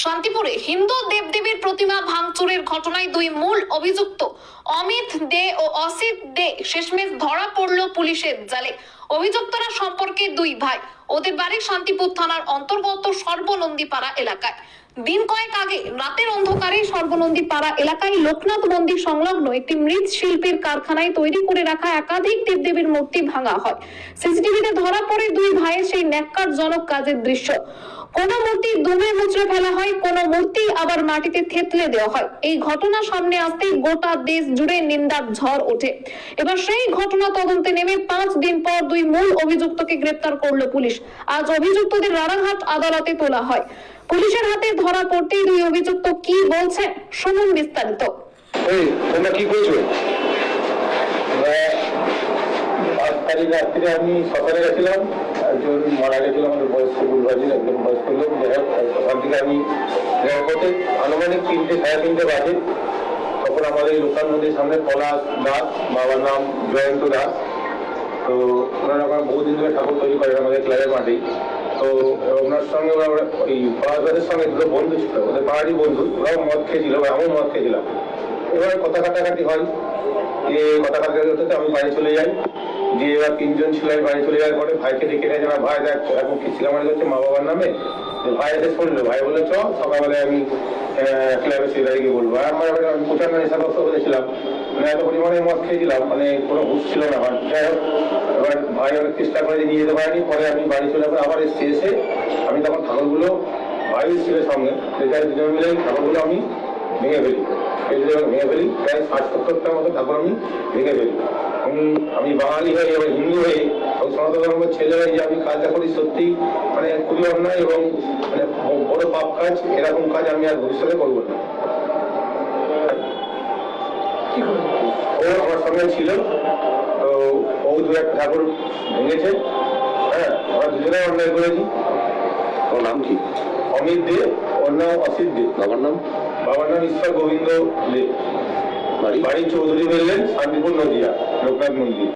শান্তিপুরে হিন্দু দেবদেবীর প্রতিমা ভাঙচুরের ঘটনায় দুই মূল অভিযুক্ত অমিত দে ও অসিত দে শেষমেশ ধরা পড়ল পুলিশের জালে। অভিযুক্তরা সম্পর্কে দুই ভাই। ওদের বাড়ি শান্তিপুর থানার অন্তর্গত সর্বনন্দীপাড়া এলাকায়। দিন কয়েক আগে রাতের অন্ধকারে সর্বনন্দীপাড়া এলাকায় লোকনাথ মন্দির সংলগ্ন একটি মৃৎ শিল্পের কারখানায় তৈরি করে রাখা একাধিক দেবদেবীর মূর্তি ভাঙা হয়। সিসিটিভিতে ধরা পড়ে দুই ভাইয়ের সেই ন্যাক্কারজনক কাজের দৃশ্য। কোন মূর্তি দুমে মুচড়ে ফেলা হয়, কোন মূর্তি আবার মাটিতে থেতলে দেওয়া হয়। এই ঘটনা সামনে আসতেই গোটা দেশ জুড়ে নিন্দার ঝড় ওঠে। এবার সেই ঘটনা তদন্তে নেমে 5 দিন পর দুই মূল অভিযুক্তকে গ্রেপ্তার করলো পুলিশ। আজ অভিযুক্তদের রানাঘাট আদালতে তোলা হয়। পুলিশের হাতে ধরা পড়তেই দুই অভিযুক্ত কি বলছে শুনুন বিস্তারিত। তোমরা কি করছো? আজ তারিখ রাত্রে আমি সকালে গেছিলাম, একজন মারা গেছিল আমাদের বয়স্ক বুলবাজির একজন বয়স্ক লোক। ওখান থেকে আমি এয়ারপোর্টে আনুমানিক 3টে সাড়ে 3টে বাজে। তখন আমাদের লোকাল নদীর সামনে পলাশ দাস, বাবার নাম জয়ন্ত দাস। তো ওনারা ওখানে বহুদিন ধরে ঠাকুর তৈরি করেন আমাদের ক্লাবের মাঠেই। তো ওনার সঙ্গে ওই পলাশ দাসের সঙ্গে দুটো বন্ধু ছিল, ওদের পাহাড়ি বন্ধু। ওরাও মদ খেয়েছিল, আমিও মদ খেয়েছিলাম। এবার কথা কাটাকাটি হয়, কথা কাটাকাটি হতে আমি বাড়ি চলে যাই। যে এবার 3জন ছিল, আমি বাড়ি চলে যাওয়ার পরে ভাইকে ডেকে দেয়, না ভাই দেখ এখন কি সিনেমারি হচ্ছে মা বাবার নামে। ভাই এসে শুনলো, ভাই বললো চ সকালবেলায় আমি ক্লাবে সেক্রেটারি গিয়ে বলবো। আমি 55 নেশাগ্রস্ত হয়েছিলাম, মানে এত পরিমাণে মদ খেয়েছিলাম, মানে কোনো হুঁশ ছিল না আমার। যাই হোক, এবার ভাই অনেক চেষ্টা করে নিয়ে যেতে পারেনি। পরে আমি বাড়ি চলে যাবো, আবার এসে আমি তখন ঠাকুরগুলো ভাই ছিল সঙ্গে, দুজন মিলে ঠাকুরগুলো আমি ভেঙে ফেলি। ভেঙে ফেলি প্রায় 60-70টার মতো ঠাকুর আমি ভেঙে ফেলি। আমি বাঙালি হয়ে এবং হিন্দু হয়ে সনাতন ধর্মের ছেলে হয়ে যে আমি কাজটা করি, সত্যি মানে খুবই অন্যায় এবং মানে বড় পাপ কাজ। এরকম কাজ আমি আর ভবিষ্যতে করবো না। ও আমার সঙ্গে ছিল, তো ও 2-1 ঠাকুর ভেঙেছে। হ্যাঁ, আমরা দুজনে অন্যায় করেছি। ওর নাম কি? অমিত দে, ওর নাম অসিত দে। বাবার নাম? বাবার নাম ঈশ্বর গোবিন্দ দে। বাড়ি চৌধুরী বললেন, শান্তিপুর নদিয়া, লোকনাথ মন্দির।